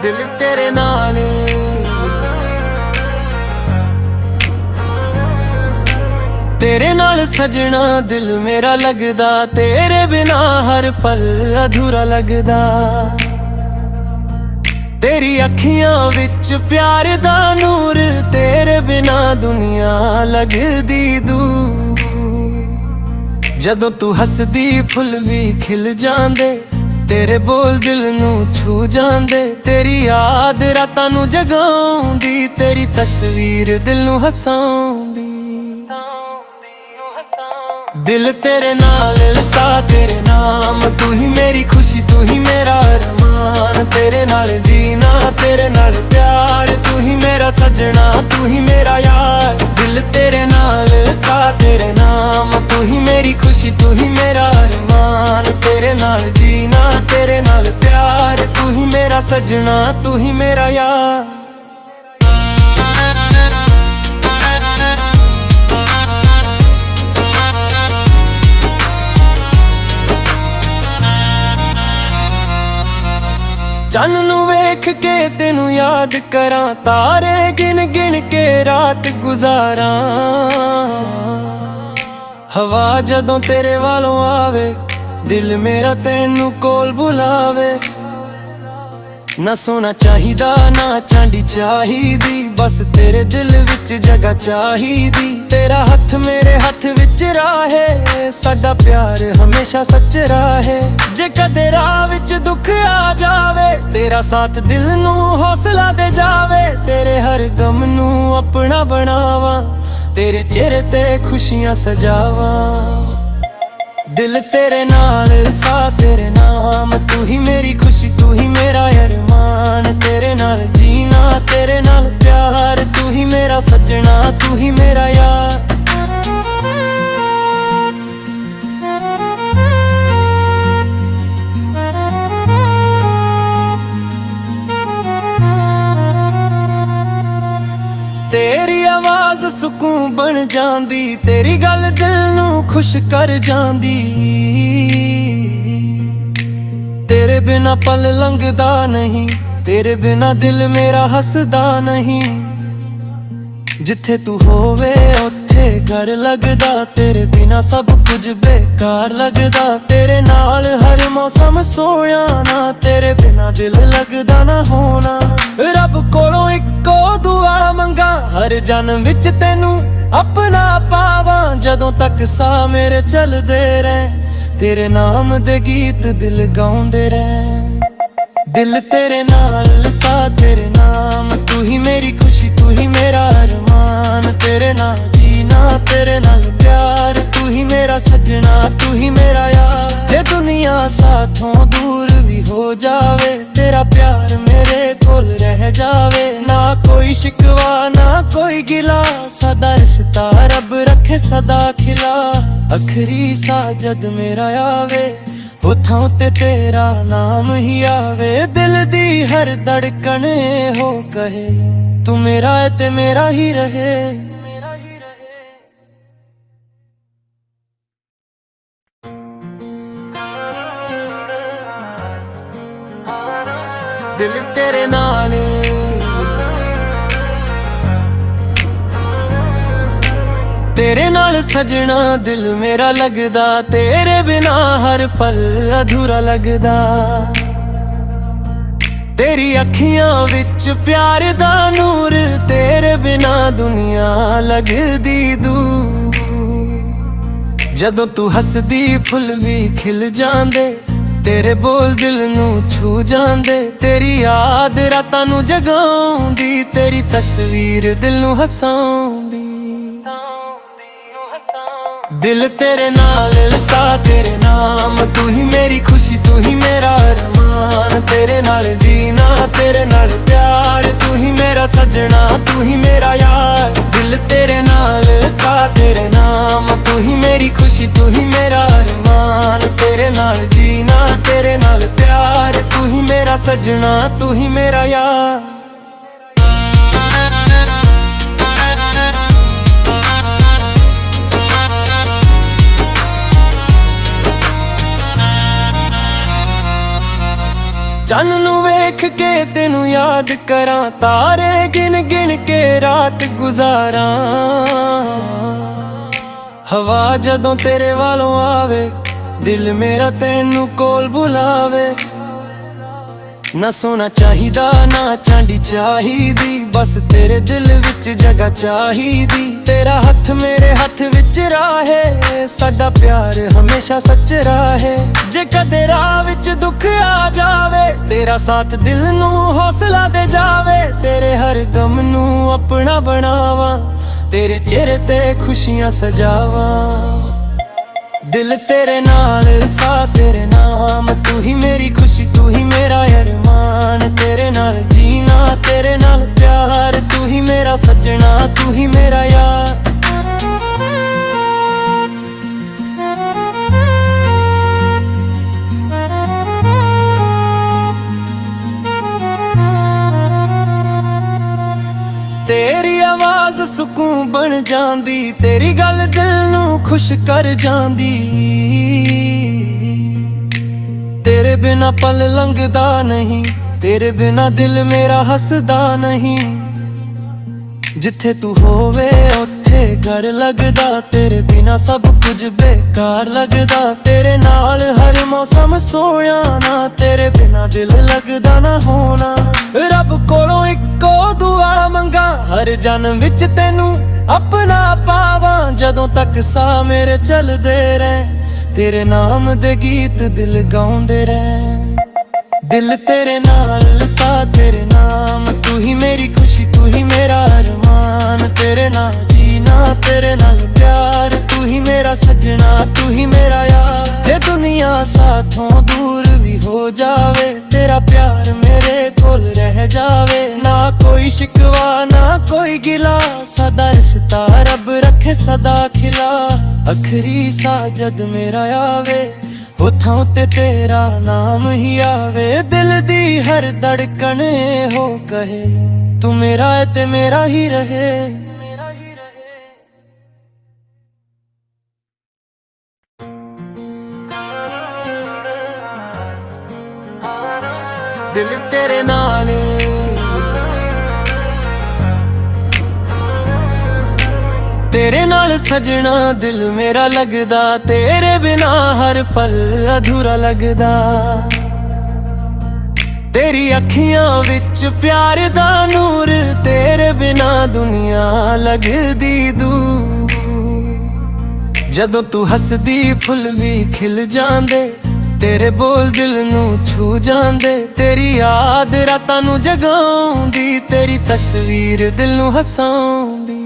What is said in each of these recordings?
दिल तेरे नाल तेरे नाल सजना दिल मेरा लगदा, तेरे बिना हर पल अधूरा लगदा। तेरी अखियां विच प्यार दा नूर, तेरे बिना दुनिया लगदी दूर। जदों तू हसदी फुल भी खिल जांदे, तेरे बोल दिल नू छू जांदे। तेरी याद रातां नू जगाउंदी, तेरी तस्वीर दिल नू हसाउंदी। दिल तेरे नाल सा तेरे नाम, तू ही मेरी खुशी तू ही मेरा अरमान। तेरे नाल जीना तेरे नाल प्यार, तू ही मेरा सजना तू ही मेरा यार। दिल तेरे नाल सा तेरे नाम, तू ही मेरी खुशी तू ही मेरा अरमान। तेरे नाल जीना तेरे नाल प्यार, तू ही मेरा सजना तू ही मेरा यार। चन नू वेख के तेनू याद करां, तारे गिन गिन के रात गुजारां। हवा जदों तेरे वालों आवे, दिल मेरा तेनू कोल बुलावे। ना सोना चाहिदा ना चांदी चाहिदी, बस तेरे दिल विच जगह चाहिदी। तेरा हथ मेरे हथ विच राहे, साडा प्यार हमेशा सच राहे। जे कदे राह विच दुख आ जावे, तेरा साथ दिल नू हौसला दे जावे। तेरे हर गम नू अपना बनावा, तेरे चेहरे ते खुशियां सजावा। दिल तेरे नाल सा तेरे नाम, तू ही मेरी खुशी तू ही मेरा अरमान। तेरे नाल जीना तेरे नाल प्यार, तू ही मेरा सजना तू ही मेरा यार। तेरी आवाज़ सुकून बन जांदी, तेरी गल दिल नू खुश कर जांदी। तेरे बिना पल लंघदा नहीं, तेरे बिना दिल मेरा हसदा नहीं। जिथे तू होवे उत्थे घर लगदा, तेरे बिना सब कुछ बेकार लगदा। तेरे नाल हर मौसम सोया ना, तेरे बिना दिल लगदा ना होना। रब कोलों इक्को दुआ मंगा, हर जन्म विच तेनू अपना पावां। जदों तक सा मेरे चलदे रह, तेरे नाम दे गीत दिल गाउंदे रह। दिल तेरे नाल सा तेरे नाम, तू ही मेरी खुशी तू ही मेरा अरमान। तेरे नाल जीना तेरे नाल प्यार, तू ही मेरा सजना तू ही मेरा यार। जे दुनिया साथों दूर भी हो जावे, तेरा प्यार मेरे कोल रह जावे। ना कोई शिकवा ना कोई गिला, सदा रिश्ता रब रखे सदा खिला। आखिरी सा जद मेरा आवे, होठां ते तेरा नाम ही आवे। दिल दी हर धड़कन हो कहे, तू मेरा है ते मेरा ही रहे। दिल तेरे नाल तेरे नाल सजना दिल मेरा लगदा, तेरे बिना हर पल अधूरा लगदा। तेरी अखियां विच प्यार दा नूर, तेरे बिना दुनिया लगदी दूर। जदों तू हसदी फुल भी खिल जांदे, तेरे बोल दिल नू छू जांदे। तेरी याद रातां नू जगाउंदी, तेरी तस्वीर दिल नू हसाउंदी। दिल तेरे नाल सा तेरे नाम, तू ही मेरी खुशी तू ही मेरा अरमान। तेरे नाल जीना तेरे नाल प्यार, तू ही मेरा सजना तू ही मेरा यार। दिल तेरे नाल सा तेरे नाम, तू ही मेरी खुशी तू ही मेरा अरमान। तेरे नाल जीना तेरे नाल प्यार, तू ही मेरा सजना तू ही मेरा यार। ਚੰਨ ਨੂੰ ਵੇਖ ਕੇ ਤੈਨੂੰ ਯਾਦ ਕਰਾਂ, ਤਾਰੇ ਗਿਣ ਗਿਣ ਕੇ ਰਾਤ ਗੁਜ਼ਾਰਾਂ। ਹਵਾ ਜਦੋਂ ਤੇਰੇ ਵੱਲੋਂ ਆਵੇ, ਦਿਲ ਮੇਰਾ ਤੈਨੂੰ ਕੋਲ ਬੁਲਾਵੇ। ਨਾ ਸੋਨਾ ਚਾਹੀਦਾ ਨਾ ਚਾਂਦੀ ਚਾਹੀਦੀ, ਬਸ ਤੇਰੇ ਦਿਲ ਵਿੱਚ ਜਗ੍ਹਾ ਚਾਹੀਦੀ। ਤੇਰਾ ਹੱਥ ਮੇਰੇ ਹੱਥ ਵਿੱਚ ਰਾਹੇ, ਸਾਡਾ ਪਿਆਰ ਹਮੇਸ਼ਾ ਸੱਚ ਰਾਹੇ। ਜੇ ਕਦੇ ਰਾਹ ਵਿੱਚ ਦੁੱਖ ਆ ਜਾਵੇ, ਤੇਰਾ ਸਾਥ ਦਿਲ ਨੂੰ ਹੌਸਲਾ ਦੇ ਜਾਵੇ। ਤੇਰੇ ਹਰ ਗਮ ਨੂੰ ਆਪਣਾ ਬਣਾਵਾਂ, ਤੇਰੇ ਚਿਹਰੇ ਤੇ ਖੁਸ਼ੀਆਂ ਸਜਾਵਾਂ। ਦਿਲ ਤੇਰੇ ਨਾਲ ਸਾਹ ਤੇਰੇ ਨਾਮ, ਤੂੰ ਹੀ ਮੇਰੀ ਖੁਸ਼ੀ ਤੂੰ ਹੀ ਮੇਰਾ ਅਰਮਾਨ। ਤੇਰੇ ਨਾਲ ਜੀਣਾ ਤੇਰੇ ਨਾਲ ਪਿਆਰ, ਤੂੰ ਹੀ ਮੇਰਾ ਸੱਜਣਾ ਤੂੰ ਹੀ ਮੇਰਾ ਯਾਰ। ਤੇਰੀ ਆਵਾਜ਼ ਸਕੂਨ ਬਣ ਜਾਂਦੀ, ਤੇਰੀ ਗੱਲ ਦਿਲ ਨੂੰ ਖੁਸ਼ ਕਰ ਜਾਂਦੀ। ਤੇਰੇ ਬਿਨਾ ਪਲ ਲੰਘਦਾ ਨਹੀਂ, ਤੇਰੇ ਬਿਨਾ ਦਿਲ ਮੇਰਾ ਹੱਸਦਾ ਨਹੀਂ। ਜਿੱਥੇ ਤੂੰ ਹੋਵੇ ਉੱਥੇ ਘਰ ਲੱਗਦਾ, ਤੇਰੇ ਬਿਨਾ ਸਭ ਕੁਝ ਬੇਕਾਰ ਲੱਗਦਾ। ਤੇਰੇ ਨਾਲ ਹਰ ਮੌਸਮ ਸੋਹਣਾ, ਤੇਰੇ ਬਿਨਾ ਦਿਲ ਲੱਗਦਾ ਨਾ ਹੋਣਾ। ਰੱਬ ਕੋਲੋਂ ਇੱਕੋ ਦੁਆ ਮੰਗਾ, ਹਰ ਜਨਮ ਵਿੱਚ ਤੈਨੂੰ ਆਪਣਾ ਪਾਵਾਂ। ਜਦੋਂ ਤੱਕ ਸਾਹ ਮੇਰੇ ਚੱਲਦੇ ਰਹਿ, ਤੇਰੇ ਨਾਮ ਦੇ ਗੀਤ ਦਿਲ ਗਾਉਂਦੇ ਰਹਿ। ਦਿਲ ਤੇਰੇ ਨਾਲ ਸਾਹ ਤੇਰੇ ਨਾਮ, ਤੂੰ ਹੀ ਮੇਰੀ ਖੁਸ਼ੀ ਤੂੰ ਹੀ ਮੇਰਾ ਅਰਮਾਨ। ਤੇਰੇ ਨਾਲ ਜੀਣਾ ਤੇਰੇ ਨਾਲ ਪਿਆਰ, ਤੂੰ ਹੀ ਮੇਰਾ ਸੱਜਣਾ ਤੂੰ ਹੀ ਮੇਰਾ ਯਾਰ। ਜੇ ਦੁਨੀਆ ਸਾਥੋਂ ਦੂਰ ਵੀ ਹੋ ਜਾਵੇ, ਤੇਰਾ ਪਿਆਰ ਮੇਰੇ ਕੋਲ ਰਹਿ ਜਾਵੇ। ਨਾ ਕੋਈ ਸ਼ਿਕਵਾ ਨਾ ਕੋਈ ਗਿਲਾ, ਸਦਾ ਰਿਸ਼ਤਾ ਰੱਬ ਰੱਖੇ ਸਦਾ ਖਿਲਾ। ਆਖਰੀ ਸਾਹ ਜਦ ਮੇਰਾ ਆਵੇ, ਹੋਠਾਂ ਉੱਤੇ ਤੇਰਾ ਨਾਮ ਹੀ ਆਵੇ। ਦਿਲ ਦੀ ਹਰ ਧੜਕਣ ਹੋ ਕਹੇ, ਤੂੰ ਮੇਰਾ ਹੈ ਤੇ ਮੇਰਾ ਹੀ ਰਹੇ। ਦਿਲ ਤੇਰੇ ਨਾਲ ਤੇਰੇ ਨਾਲ ਸਜਣਾ ਦਿਲ ਮੇਰਾ ਲੱਗਦਾ। ਤੇਰੇ ਬਿਨਾ ਹਰ ਪਲ ਅਧੂਰਾ ਲੱਗਦਾ। ਤੇਰੀ ਅੱਖੀਆਂ ਵਿੱਚ ਪਿਆਰ ਦਾ ਨੂਰ, ਤੇਰੇ ਬਿਨਾ ਦੁਨੀਆ ਲੱਗਦੀ ਦੂਰ। ਜਦੋਂ ਤੂੰ ਹੱਸਦੀ ਫੁੱਲ ਵੀ ਖਿਲ ਜਾਂਦੇ, ਤੇਰੇ ਬੋਲ ਦਿਲ ਨੂੰ ਛੂ ਜਾਂਦੇ। ਤੇਰੀ ਯਾਦ ਰਾਤਾਂ ਨੂੰ ਜਗਾਉਂਦੀ, ਤੇਰੀ ਤਸਵੀਰ ਦਿਲ ਨੂੰ ਹਸਾਉਂਦੀ।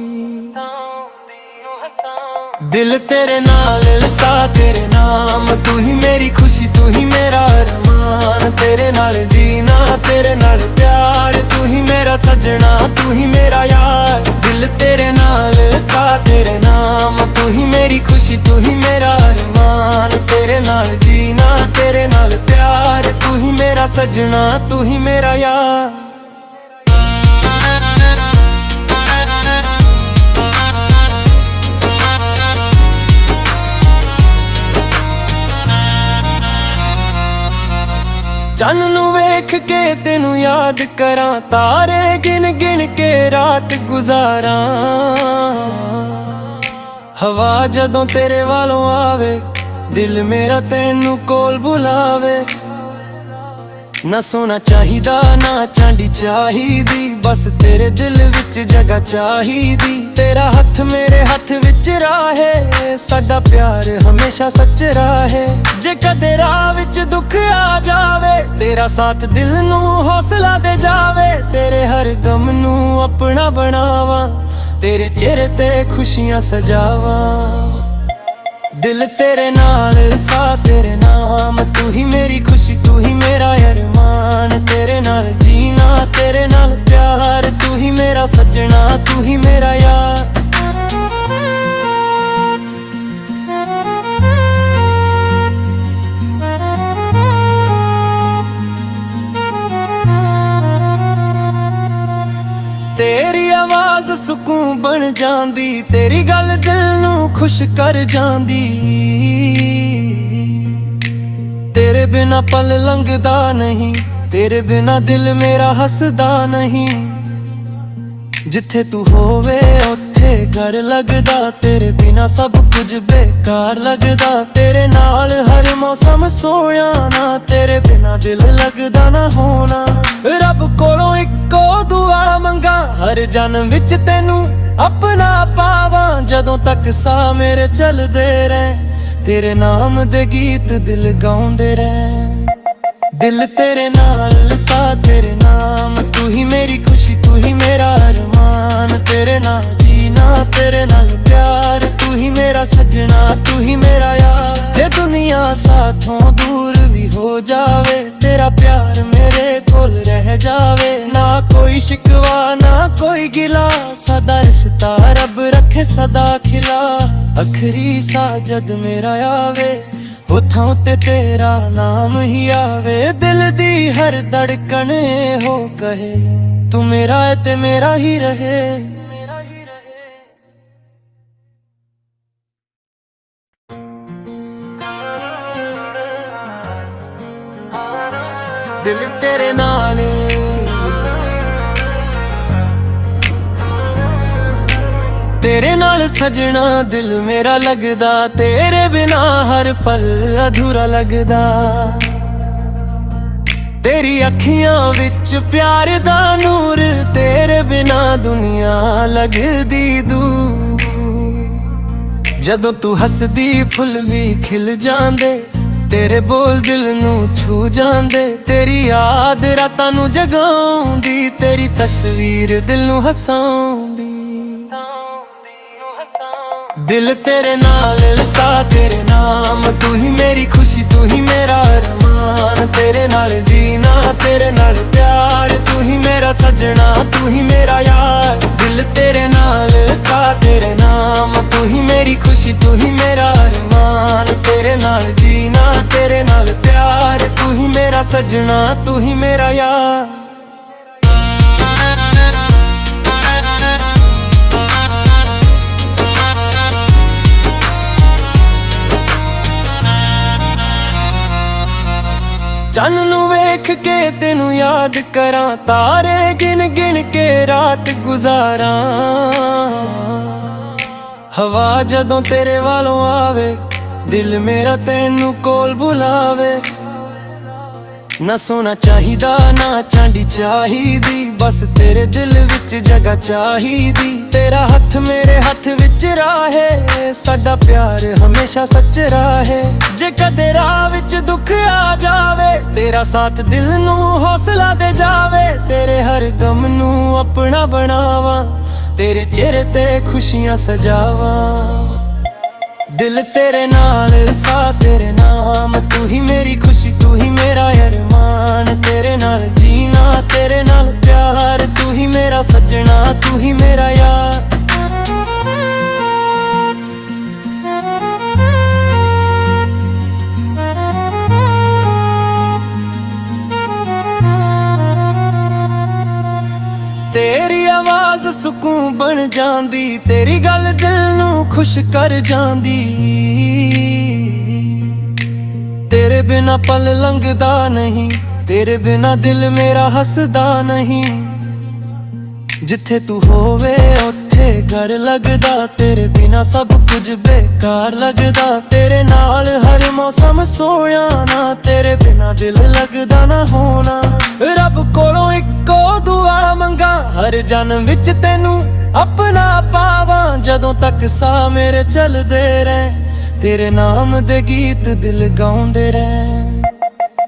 ਦਿਲ ਤੇਰੇ ਨਾਲ ਸਾਹ ਤੇਰੇ ਨਾਮ, ਤੂੰ ਹੀ ਮੇਰੀ ਖੁਸ਼ੀ ਤੂੰ ਹੀ ਮੇਰਾ ਅਰਮਾਨ। ਤੇਰੇ ਨਾਲ ਜੀਣਾ ਤੇਰੇ ਨਾਲ ਪਿਆਰ, ਤੂੰ ਹੀ ਮੇਰਾ ਸੱਜਣਾ ਤੂੰ ਹੀ ਮੇਰਾ ਯਾਰ। ਦਿਲ ਤੇਰੇ ਨਾਲ ਸਾਹ ਤੇਰੇ ਨਾਮ, ਤੂੰ ਹੀ ਮੇਰੀ ਖੁਸ਼ੀ ਤੂੰ ਹੀ ਮੇਰਾ ਅਰਮਾਨ। ਤੇਰੇ ਨਾਲ ਜੀਣਾ ਤੇਰੇ ਨਾਲ ਪਿਆਰ, ਤੂੰ ਹੀ ਮੇਰਾ ਸੱਜਣਾ ਤੂੰ ਹੀ ਮੇਰਾ ਯਾਰ। ਚੰਨ ਨੂੰ ਵੇਖ ਕੇ ਤੈਨੂੰ ਯਾਦ ਕਰਾਂ, ਤਾਰੇ ਗਿਣ ਗਿਣ ਕੇ ਰਾਤ ਗੁਜ਼ਾਰਾਂ। ਹਵਾ ਜਦੋਂ ਤੇਰੇ ਵੱਲੋਂ ਆਵੇ, ਦਿਲ ਮੇਰਾ ਤੈਨੂੰ ਕੋਲ ਬੁਲਾਵੇ। ਨਾ ਸੋਨਾ ਚਾਹੀਦਾ ਨਾ ਚਾਂਦੀ ਚਾਹੀਦੀ, ਬਸ ਤੇਰੇ ਦਿਲ ਵਿੱਚ ਜਗ੍ਹਾ ਚਾਹੀਦੀ। ਤੇਰਾ ਹੱਥ ਮੇਰੇ ਹੱਥ ਵਿੱਚ ਰਾਹੇ, ਸਾਡਾ ਪਿਆਰ ਹਮੇਸ਼ਾ ਸੱਚ ਰਾਹੇ। ਜੇ ਕਦੇ ਰਾਹ ਵਿੱਚ ਦੁੱਖ ਆ ਜਾਵੇ, ਤੇਰਾ ਸਾਥ ਦਿਲ ਨੂੰ ਹੌਸਲਾ ਦੇ ਜਾਵੇ। ਤੇਰੇ ਹਰ ਗਮ ਨੂੰ ਆਪਣਾ ਬਣਾਵਾਂ, ਤੇਰੇ ਚਿਹਰੇ ਤੇ ਖੁਸ਼ੀਆਂ ਸਜਾਵਾਂ। ਦਿਲ ਤੇਰੇ ਨਾਲ ਸਾਹ ਤੇਰੇ ਨਾਮ, ਤੂੰ ਹੀ ਮੇਰੀ ਖੁਸ਼ੀ ਤੂੰ ਹੀ ਮੇਰਾ ਅਰਮਾਨ। ਤੇਰੇ ਨਾਲ ਜੀਣਾ ਤੇਰੇ ਨਾਲ ਪਿਆਰ, ਤੂੰ ਹੀ ਮੇਰਾ ਸੱਜਣਾ ਤੂੰ ਹੀ ਮੇਰਾ ਯਾਰ। ਤੇਰੀ ਆਵਾਜ਼ ਸਕੂਨ ਬਣ ਜਾਂਦੀ, ਤੇਰੀ ਗੱਲ ਦਿਲ ਨੂੰ ਖੁਸ਼ ਕਰ ਜਾਂਦੀ। ਤੇਰੇ ਬਿਨਾ ਪਲ ਲੰਘਦਾ ਨਹੀਂ, तेरे बिना दिल मेरा हसदा नहीं। जिथे तू होवे उत्थे घर लगदा, तेरे बिना सब कुछ बेकार लगदा। तेरे नाल हर मौसम सोया ना, तेरे बिना दिल लगदा ना होना। रब कोलों इक्को दुआ मंगा, हर जन्म विच तैनू अपना पावां। जदों तक सा मेरे चलदे रह, तेरे नाम दे गीत दिल गाउंदे रह। दिल तेरे नाल सा तेरे नाम, तू ही मेरी खुशी तू ही मेरा अरमान। तेरे नाल जीना तेरे नाल प्यार, तू ही मेरा सजना तू ही मेरा यार। जे दुनिया साथों दूर भी हो जावे, तेरा प्यार मेरे कोल रह जावे। ना कोई शिकवा ना कोई गिला, सदा रिश्ता रब रखे सदा खिला। आखरी सा जद मेरा आवे, होठां ते तेरा नाम ही आवे। दिल दी हर धड़कन हो कहे, तू मेरा है ते मेरा ही रहे। दिल तेरे नाल, तेरे नाल सजना दिल मेरा लगदा। तेरे बिना हर पल अधूरा लगदा। तेरी अखियां विच प्यार दा नूर, तेरे बिना दुनिया लगदी दूर। जदों तू हसदी फुल भी खिल जांदे, तेरे बोल दिल नू छू जांदे। तेरी याद रातां नू जगाउंदी, तेरी तस्वीर दिल नू हसाउंदी। दिल तेरे नाल सा तेरे नाम, तू ही मेरी खुशी तू ही मेरा अरमान। तेरे नाल जीना तेरे नाल प्यार, तू ही मेरा सजना तू ही मेरा यार। दिल तेरे नाल सा तेरे नाम, तू ही मेरी खुशी तू ही मेरा अरमान। तेरे नाल जीना तेरे नाल प्यार, तू ही मेरा सजना तू ही मेरा यार। चन्न नू वेख के तेनू याद करां, तारे गिन गिन के रात गुजारां। हवा जदों तेरे वालों आवे, दिल मेरा तेनू कोल बुलावे। ना सोना चाहिदा ना चांदी चाहिदी, बस तेरे दिल विच जगह चाहिदी। तेरा हथ मेरे हथ विच राहे, साडा प्यार हमेशा सच राहे। जे कदे राह विच दुख आ जावे, तेरा साथ दिल नू हौसला दे जावे। तेरे हर गम नू अपना बनावा, तेरे चेहरे ते खुशियां सजावा। दिल तेरे नाल सा तेरे नाम, तू ही मेरी खुशी तू ही मेरा अरमान। तेरे नाल जीना तेरे नाल प्यार, तू ही मेरा सजना तू ही मेरा यार। तेरी आवाज़ सुकून बन जांदी, तेरी गल दिल नू खुश कर जांदी। तेरे बिना पल लंघदा नहीं, तेरे बिना दिल मेरा हसदा नहीं। जिथे तू होवे उत्थे घर लगदा, तेरे बिना सब कुछ बेकार लगदा। तेरे नाल हर मौसम सोया ना, तेरे बिना दिल लगदा ना होना। रब कोलों इक्को दुआ मंगा, हर जन्म विच तैनू अपना पावां। जदों तक सा मेरे चलदे रह, तेरे नाम दे गीत दिल गाउंदे रह।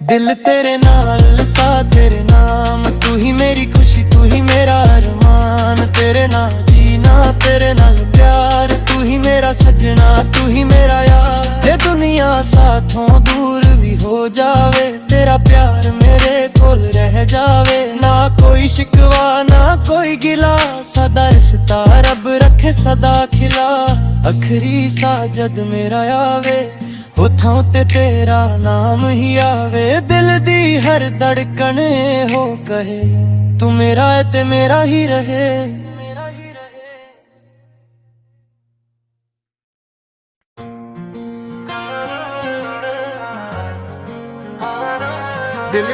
दिल तेरे नाल सा तेरे नाम, तू ही मेरी खुशी तू ही मेरा अरमान। तेरे नाल जीना तेरे नाल प्यार, तू ही मेरा सजना तू ही मेरा यार। जे दुनिया साथों दूर भी हो जावे, तेरा प्यार मेरे कोल रह जावे। ना कोई शिकवा ना कोई गिला, सदा रिश्ता रब रखे सदा खिला। आखरी सा जद मेरा आवे, होठां ते तेरा नाम ही आवे। दिल दी हर धड़कन हो कहे, तू मेरा है ते मेरा ही रहे। दिल